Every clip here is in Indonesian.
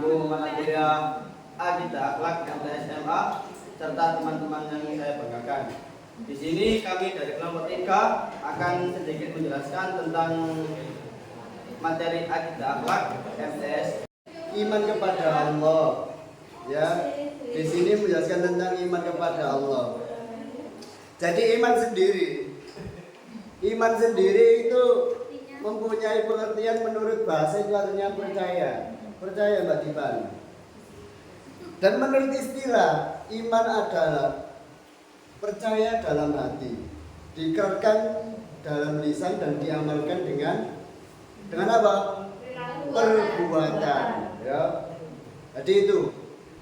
Aku Muhammad Kuliah Agita Akhlak MTSMA serta teman-teman yang saya banggakan. Di sini kami dari kelompok 3 akan sedikit menjelaskan tentang materi Agita Akhlak MTS. Iman kepada Allah. Ya, di sini menjelaskan tentang iman kepada Allah. Jadi iman sendiri itu mempunyai pengertian menurut bahasa itu artinya percaya Mbak Dipan. Dan menurut istilah iman adalah percaya dalam hati, diikrarkan dalam lisan dan diamalkan dengan apa? Perbuatan. Ya. Jadi itu.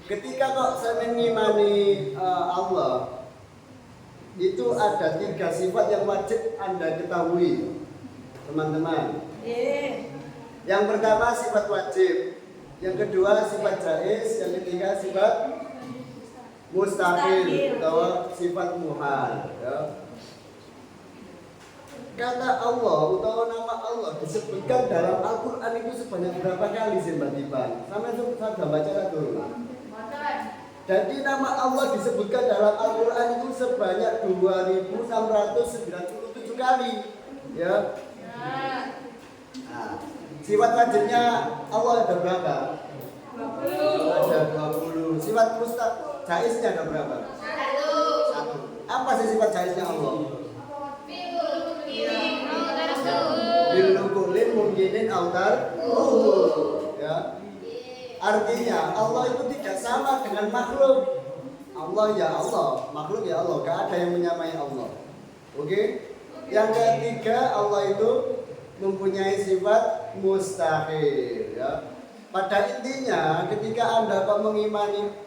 Ketika kok saya mengimani Allah, itu ada 3 sifat yang wajib Anda ketahui, teman-teman. Yang pertama sifat wajib, yang kedua sifat jaiz, yang ketiga sifat mustahil atau sifat muhal. Ya. Kata Allah atau nama Allah disebutkan dalam Al-Quran itu sebanyak berapa kali sih Mbak Dipan? Sampai sudah baca dulu. Jadi nama Allah disebutkan dalam Al-Quran itu sebanyak 2697 kali. Ya. Nah, sifat wajibnya Allah ada berapa? 20. Ada 20. Sifat jaiznya ada berapa? 1. Apa sih sifat jaiznya Allah? Bilukulin mungkinin autar. Ya. Artinya Allah itu tidak sama dengan makhluk. Allah ya Allah, makhluk ya Allah. Gak ada yang menyamai Allah. Oke? Yang ketiga, Allah itu mempunyai sifat mustahil. Ya. Pada intinya, ketika Anda mengimani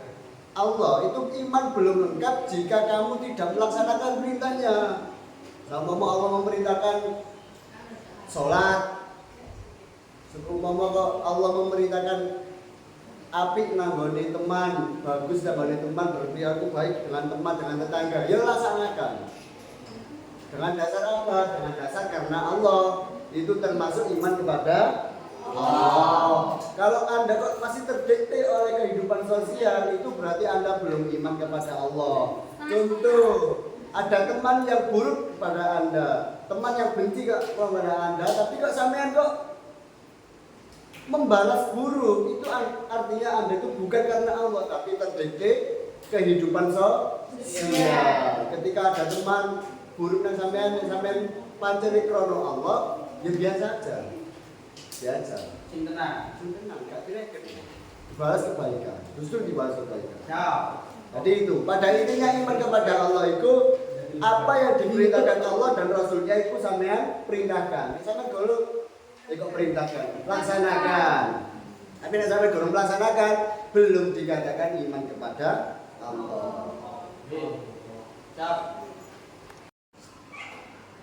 Allah, itu iman belum lengkap jika kamu tidak melaksanakan perintahnya. Sama Allah memerintahkan sholat, Allah memerintahkan apik nanggone teman, bagus nanggone teman, berperilaku baik dengan teman, dengan tetangga, ya laksanakan. Dengan dasar apa? Dengan dasar karena Allah. Itu termasuk iman kepada Allah. Kalau Anda kok masih terdikte oleh kehidupan sosial, itu berarti Anda belum iman kepada Allah. Contoh, ada teman yang buruk kepada Anda, teman yang benci kepada Anda, tapi kok sampean kok membalas buruk, itu artinya Anda itu bukan karena Allah, tapi terdikte kehidupan sosial. Ketika ada teman buruk dan sampean pancen krono Allah, ya biasa aja. Biasa. Sintenan, gak direken. Dibalas kebaikan, justru dibalas kebaikan. Ya. Jadi itu, pada intinya iman kepada Allah itu apa yang diperintahkan Allah dan Rasulnya itu sampean perintahkan. Misalnya dulu ikut perintahkan, laksanakan. Tapi nek sampai belum melaksanakan, belum dikatakan iman kepada Allah.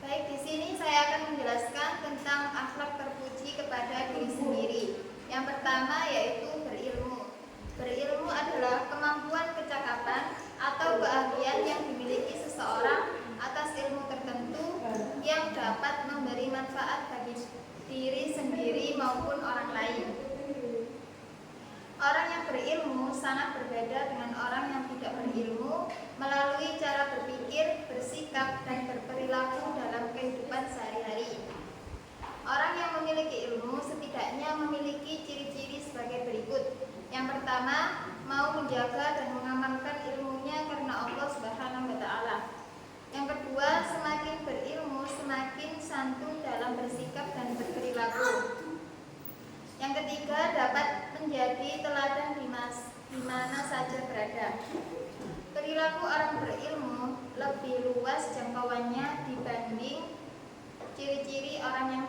Baik, di sini saya akan menjelaskan tentang akhlak terpuji kepada diri sendiri. Yang pertama yaitu berilmu. Berilmu adalah kemampuan kecakapan atau keahlian yang dimiliki seseorang atas ilmu tertentu yang dapat memberi manfaat bagi diri sendiri maupun orang lain. Orang yang berilmu sangat berbeda dengan orang yang tidak berilmu melalui cara berpikir, bersikap, dan berperilaku dalam kehidupan sehari-hari. Orang yang memiliki ilmu setidaknya memiliki ciri-ciri sebagai berikut. Yang pertama, mau menjaga dan mengamalkan ilmunya karena Allah Subhanahu wa Ta'ala. Yang kedua, semakin berilmu semakin santun dalam bersikap dan berperilaku. Yang ketiga, dapat menjadi teladan di mana saja berada. Perilaku orang berilmu lebih luas jangkauannya dibanding ciri-ciri orang yang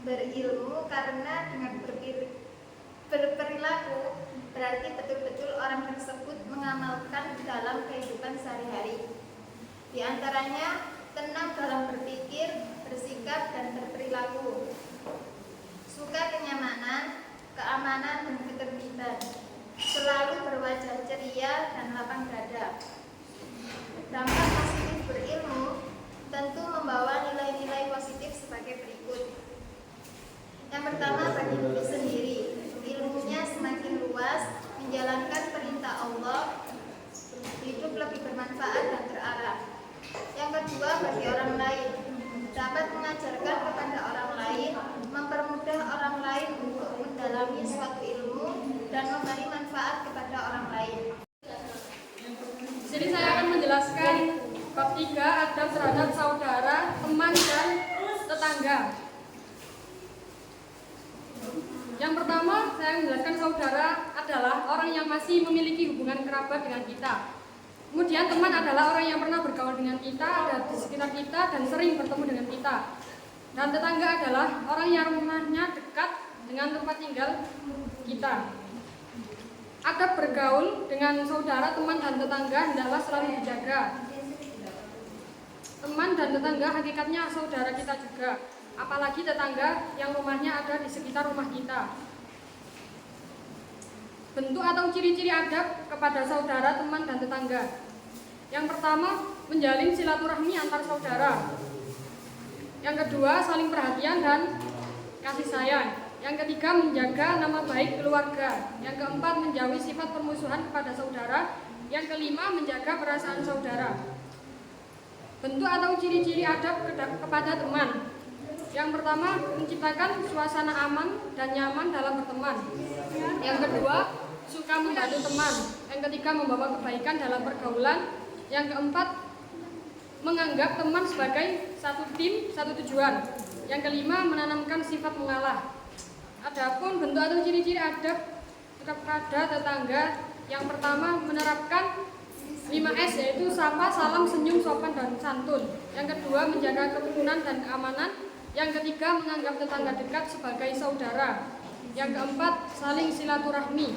berilmu, karena dengan berperilaku berarti betul-betul orang tersebut mengamalkan dalam kehidupan sehari-hari. Di antaranya tenang dalam berpikir, bersikap, dan berperilaku, suka kenyamanan, keamanan, dan ketertiban, selalu berwajah ceria dan lapang dada. Dampak positif berilmu tentu membawa nilai-nilai positif sebagai berikut. Yang pertama, bagi diri sendiri, ilmunya semakin luas, menjelaskan bab 3 adab terhadap saudara, teman, dan tetangga. Yang pertama, saya menjelaskan saudara adalah orang yang masih memiliki hubungan kerabat dengan kita. Kemudian teman adalah orang yang pernah bergaul dengan kita, ada di sekitar kita, dan sering bertemu dengan kita. Dan tetangga adalah orang yang rumahnya dekat dengan tempat tinggal kita. Adab bergaul dengan saudara, teman, dan tetangga hendaklah selalu dijaga. Teman dan tetangga hakikatnya saudara kita juga, apalagi tetangga yang rumahnya ada di sekitar rumah kita. Bentuk atau ciri-ciri adab kepada saudara, teman, dan tetangga. Yang pertama, menjalin silaturahmi antar saudara. Yang kedua, saling perhatian dan kasih sayang. Yang ketiga, menjaga nama baik keluarga. Yang keempat, menjauhi sifat permusuhan kepada saudara. Yang kelima, menjaga perasaan saudara. Bentuk atau ciri-ciri adab kepada teman. Yang pertama, menciptakan suasana aman dan nyaman dalam berteman. Yang kedua, suka membantu teman. Yang ketiga, membawa kebaikan dalam pergaulan. Yang keempat, menganggap teman sebagai satu tim, satu tujuan. Yang kelima, menanamkan sifat mengalah. Adapun bentuk atau ciri-ciri adab kepada tetangga, yang pertama, menerapkan 5S, yaitu sapa, salam, senyum, sopan, dan santun. Yang kedua, menjaga kerukunan dan keamanan. Yang ketiga, menganggap tetangga dekat sebagai saudara. Yang keempat, saling silaturahmi.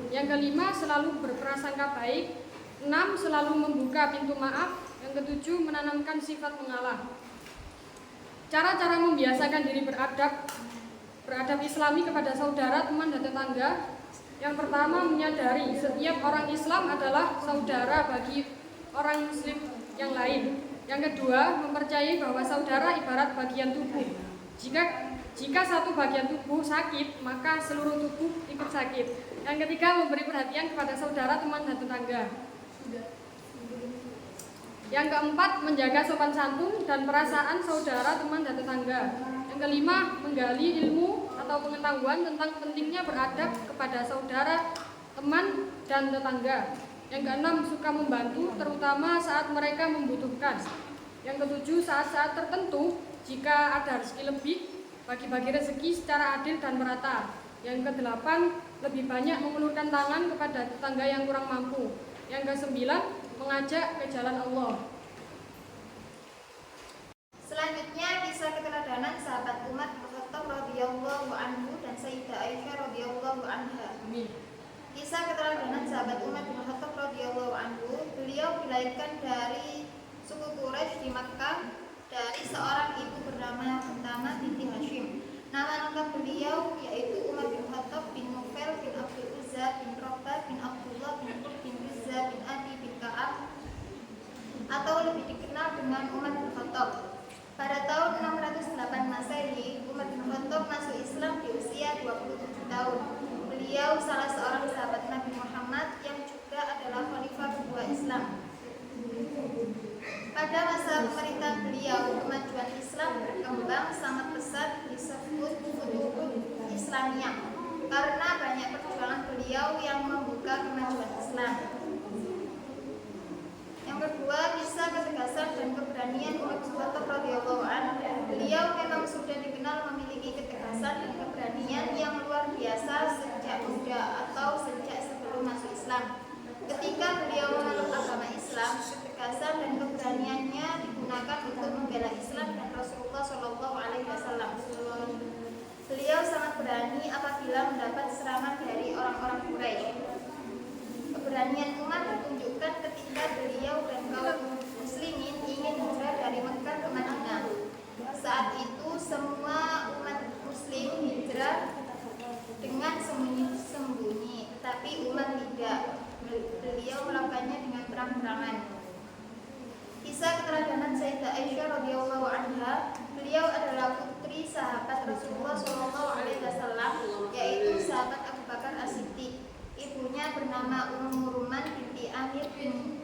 Yang kelima, selalu berprasangka baik. 6, selalu membuka pintu maaf. Yang ketujuh, menanamkan sifat mengalah. Cara-cara membiasakan diri beradab islami kepada saudara, teman, dan tetangga. Yang pertama, menyadari setiap orang Islam adalah saudara bagi orang Muslim yang lain. Yang kedua, mempercayai bahwa saudara ibarat bagian tubuh. Jika satu bagian tubuh sakit, maka seluruh tubuh ikut sakit. Yang ketiga, memberi perhatian kepada saudara, teman, dan tetangga. Yang keempat, menjaga sopan santun dan perasaan saudara, teman, dan tetangga. Yang kelima, menggali ilmu atau pengetahuan tentang pentingnya beradab kepada saudara, teman, dan tetangga. Yang keenam, suka membantu, terutama saat mereka membutuhkan. Yang ketujuh, saat-saat tertentu, jika ada rezeki lebih, bagi-bagi rezeki secara adil dan merata. Yang kedelapan, lebih banyak mengulurkan tangan kepada tetangga yang kurang mampu. Yang kesembilan, mengajak ke jalan Allah. Selanjutnya, kisah keteladanan sahabat Umar bin Khattab radhiyallahu anhu dan Sayyidah Aisyah radhiyallahu anha. Kisah keteladanan sahabat Umar bin Khattab radhiyallahu anhu, beliau dilahirkan dari suku Quraisy di Makkah dari seorang ibu bernama Utama binti Hashim. Nama lengkap beliau yaitu Umar bin Khattab bin Nufail bin Abdul Uzza bin Rabah bin Abdullah bin Rizza bin Abi bin Ka'ab, atau lebih dikenal dengan Umar bin Khattab. Pada tahun 608 Masehi, Umar bin Khattab masuk Islam di usia 27 tahun. Beliau salah seorang sahabat Nabi Muhammad yang juga adalah khalifah kedua Islam. Pada masa pemerintahan beliau, kemajuan Islam berkembang sangat pesat, disebut Futuhul Islamiyah karena banyak perjuangan beliau yang membuka kemajuan Islam. Yang kedua, kisah ketegasan dan keberanian Umar bin Khattab radhiyallahu anhu. Beliau memang sudah dikenal memiliki ketegasan dan keberanian yang luar biasa sejak muda atau sejak sebelum masuk Islam. Ketika beliau memeluk agama Islam, ketegasan dan keberaniannya digunakan untuk membela Islam dan Rasulullah Shallallahu Alaihi Wasallam. Beliau sangat berani apabila mendapat serangan dari orang-orang Quraisy. Keberanian Umar ditunjukkan ketika beliau dan kaum muslimin ingin hijrah dari Mekah ke Madinah. Saat itu semua umat muslim hijrah dengan sembunyi-sembunyi, tetapi Umar tidak. Beliau melakukannya dengan terang-terangan. Kisah keteladanan Sayyidah Aisyah radhiyallahu anha, beliau adalah putri sahabat Rasulullah Shallallahu Alaihi Wasallam, yaitu sahabat Abu Bakar As-Siddiq. Ibunya bernama Ummu Ruman binti Amir bin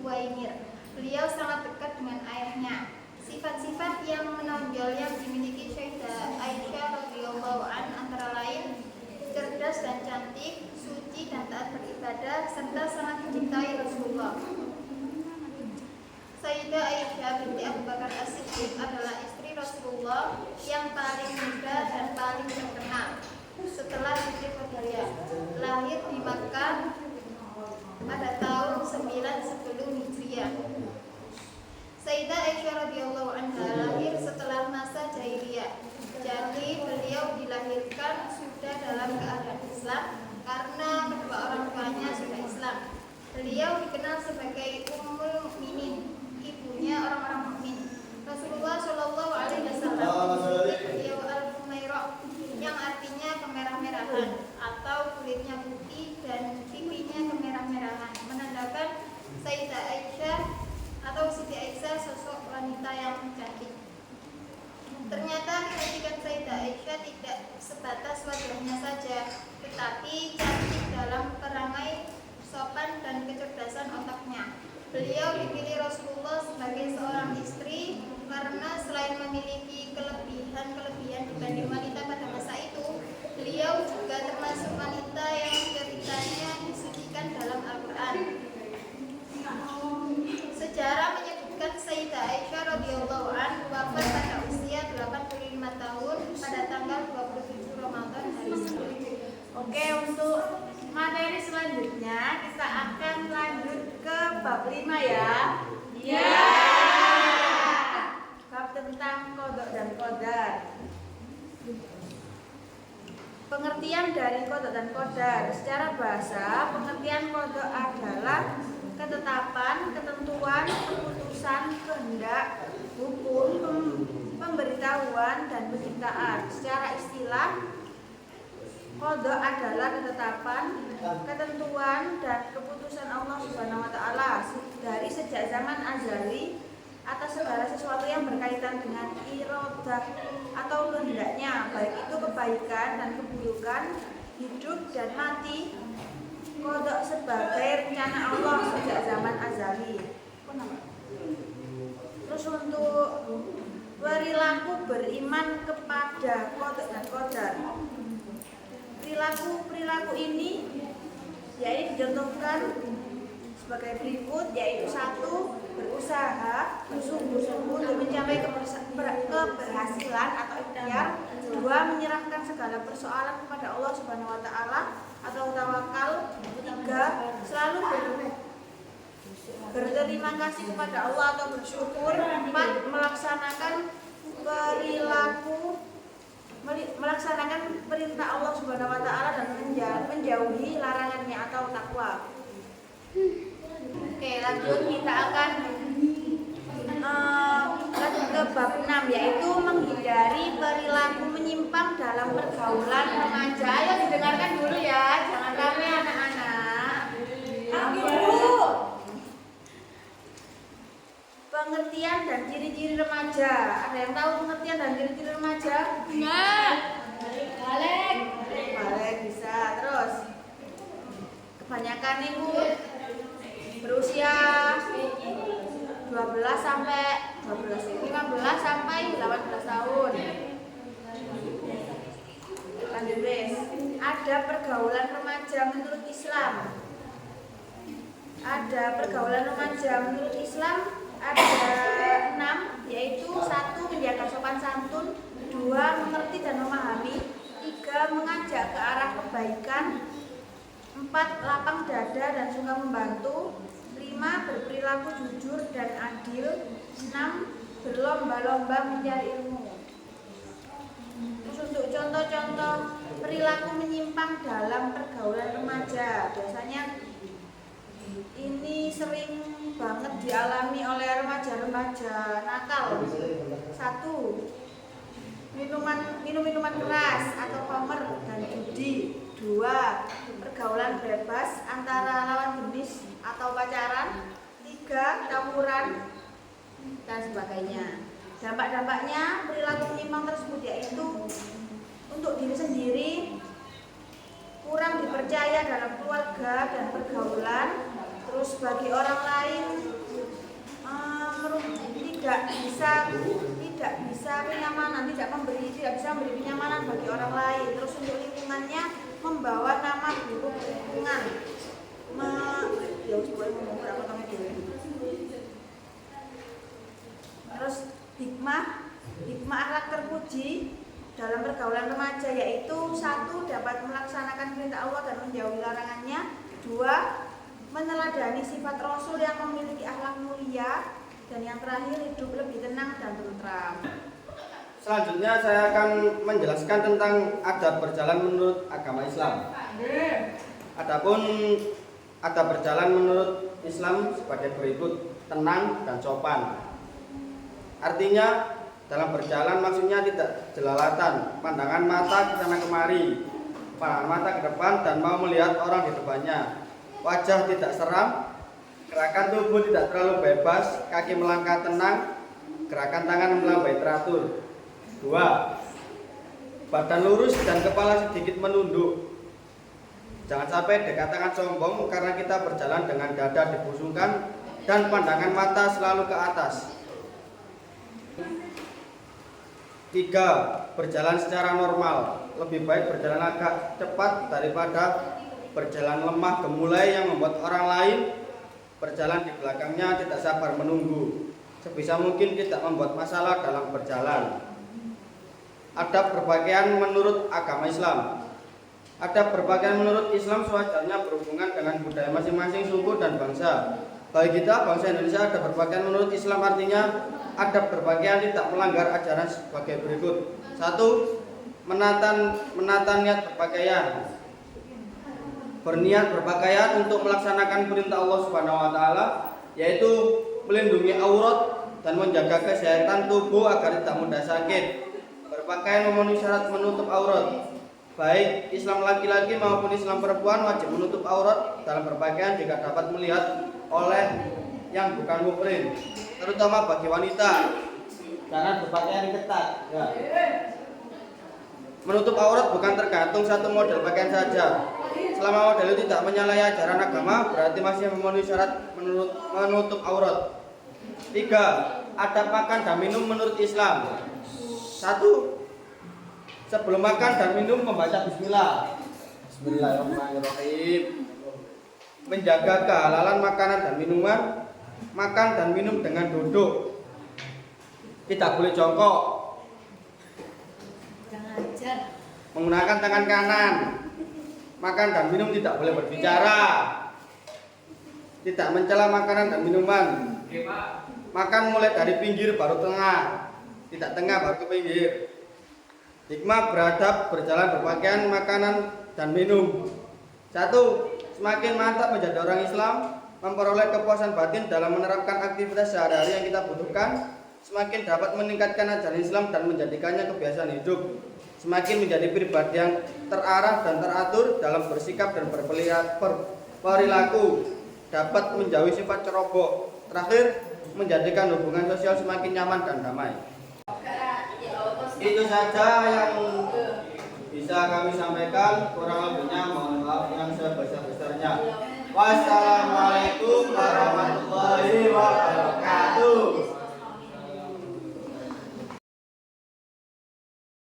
Uwaimir. Beliau sangat dekat dengan ayahnya. Sifat-sifat yang menonjol yang dimiliki Sayyidah Aisyah radhiyallahu anha antara lain cerdas dan cantik, suci dan taat beribadah, serta sangat mencintai Rasulullah. Rasulullah yang paling muda dan paling terkenal setelah Siti Khadijah, lahir di Makkah pada tahun 9 sebelum Hijriah. Sayyidah Aisyah radhiyallahu anha lahir setelah masa jahiliyah. Jadi beliau dilahirkan sudah dalam keadaan Islam karena kedua orang tuanya sudah Islam. Beliau dikenal sebagai Ummul Mukminin, ibunya orang-orang mukmin. Rasulullah Shallallahu Alaihi Wasallam beliau al-Humairah, yang artinya kemerah-merahan atau kulitnya putih dan pipinya kemerah-merahan, menandakan Sayyidah Aisyah atau Siti Aisyah sosok wanita yang cantik. Ternyata kecantikan Sayyidah Aisyah tidak sebatas wajahnya saja, tetapi cantik dalam perangai, sopan dan kecerdasan otaknya. Beliau dipilih Rasulullah sebagai seorang istri karena selain memiliki kelebihan dibanding wanita pada masa itu, beliau juga termasuk wanita yang ceritanya disucikan dalam Al-Quran. Sejarah menyebutkan Sayyidah Aisyah radhiyallahu anha wafat pada usia 85 tahun pada tanggal 27 Ramadan hari Senin. Oke, untuk materi selanjutnya kita akan lanjut ke bab 5 ya. Iya. Bab tentang qada dan qadar. Pengertian dari qada dan qadar. Secara bahasa, pengertian qada adalah ketetapan, ketentuan, keputusan, kehendak, hukum, pemberitahuan dan penciptaan. Secara istilah, qada adalah ketetapan, ketentuan dan keputusan Allah Subhanahu wa taala dari sejak zaman azali atas segala sesuatu yang berkaitan dengan iradah atau kehendaknya, baik itu kebaikan dan keburukan, hidup dan mati. Qada sebagai rencana Allah sejak zaman azali. Terus untuk perilaku beriman kepada qada dan qadar. Perilaku ini yaitu dicontohkan sebagai berikut, yaitu 1. Berusaha bersungguh-sungguh untuk mencapai keberhasilan atau ikhtiar. 2. Menyerahkan segala persoalan kepada Allah Subhanahu wa taala atau tawakal. 3. Selalu berterima kasih kepada Allah atau bersyukur. 4. Melaksanakan perintah Allah Subhanahu wa taala dan menjauhi larangannya atau takwa. Oke, lanjut kita akan lanjut ke bab 6, yaitu menghindari perilaku menyimpang dalam pergaulan remaja. Ayo didengarkan dulu ya, jangan rame anak-anak. Pengertian dan ciri-ciri remaja. Ada yang tahu pengertian dan ciri-ciri remaja? Enggak. Balik bisa. Terus kebanyakan ibu berusia 15 sampai 18 tahun. Lanjut wes. Ada pergaulan remaja menurut Islam. Ada 6, yaitu 1. Menjaga sopan santun. 2. Mengerti dan memahami. 3. Mengajak ke arah kebaikan. 4. Lapang dada dan suka membantu. 5. Berperilaku jujur dan adil. 6. Berlomba-lomba mencari ilmu. Terus untuk contoh-contoh perilaku menyimpang dalam pergaulan remaja, biasanya ini sering banget dialami oleh remaja-remaja nakal. 1. Minum minuman keras atau homer dan judi. 2. Pergaulan bebas antara lawan jenis atau pacaran. 3. Tawuran dan sebagainya. Dampak-dampaknya perilaku menyimpang tersebut yaitu untuk diri sendiri, kurang dipercaya dalam keluarga dan pergaulan. Terus bagi orang lain tidak bisa memberi kenyamanan bagi orang lain. Terus untuk lingkungannya membawa nama buruk lingkungan. Terus hikmah akhlak teruji dalam pergaulan remaja, yaitu 1. Dapat melaksanakan perintah Allah dan menjauhi larangannya. 2. Meneladani sifat Rasul yang memiliki akhlak mulia. Dan yang terakhir, hidup lebih tenang dan tentram. Selanjutnya saya akan menjelaskan tentang adab berjalan menurut agama Islam. Adapun adab berjalan menurut Islam sebagai berikut: tenang dan sopan. Artinya dalam berjalan maksudnya tidak jelalatan, pandangan mata ke sana kemari, pandangan mata ke depan dan mau melihat orang di depannya. Wajah tidak seram, gerakan tubuh tidak terlalu bebas, kaki melangkah tenang, gerakan tangan melambai teratur. 2. Badan lurus dan kepala sedikit menunduk. Jangan sampai dikatakan sombong karena kita berjalan dengan dada dibusungkan dan pandangan mata selalu ke atas. 3. Berjalan secara normal. Lebih baik berjalan agak cepat daripada berjalan lemah gemulai yang membuat orang lain berjalan di belakangnya tidak sabar menunggu. Sebisa mungkin tidak membuat masalah dalam berjalan. Adab berpakaian menurut agama Islam. Adab berpakaian menurut Islam sewajarnya berhubungan dengan budaya masing-masing suku dan bangsa. Bagi kita, bangsa Indonesia, adab berpakaian menurut Islam artinya adab berpakaian tidak melanggar ajaran sebagai berikut. 1. Menata niat berpakaian. Berniat berpakaian untuk melaksanakan perintah Allah Subhanahu wa taala, yaitu melindungi aurat dan menjaga kesehatan tubuh agar tidak mudah sakit. Berpakaian memenuhi syarat menutup aurat. Baik Islam laki-laki maupun Islam perempuan wajib menutup aurat dalam berpakaian jika dapat melihat oleh yang bukan muhrim, terutama bagi wanita. Jangan berpakaian ketat. Ya. Menutup aurat bukan tergantung satu model pakaian saja. Selama model itu tidak menyalahi ajaran agama, berarti masih memenuhi syarat menutup aurat. 3. Adab makan dan minum menurut Islam. 1. Sebelum makan dan minum membaca bismillah. Bismillahirrahmanirrahim. Menjaga kehalalan makanan dan minuman. Makan dan minum dengan duduk. Tidak boleh jongkok. Menggunakan tangan kanan. Makan dan minum tidak boleh berbicara. Tidak mencela makanan dan minuman. Makan mulai dari pinggir baru tengah. Tidak tengah baru ke pinggir. Hikmah beradab berjalan berpakaian, makanan dan minum. 1. Semakin mantap menjadi orang Islam, memperoleh kepuasan batin dalam menerapkan aktivitas sehari-hari yang kita butuhkan, semakin dapat meningkatkan ajaran Islam dan menjadikannya kebiasaan hidup. Semakin menjadi pribadi yang terarah dan teratur dalam bersikap dan berperilaku, dapat menjauhi sifat ceroboh. Terakhir, menjadikan hubungan sosial semakin nyaman dan damai. Itu saja yang bisa kami sampaikan, kurang lebihnya mohon maaf yang sebesar-besarnya. Wassalamualaikum warahmatullahi wabarakatuh.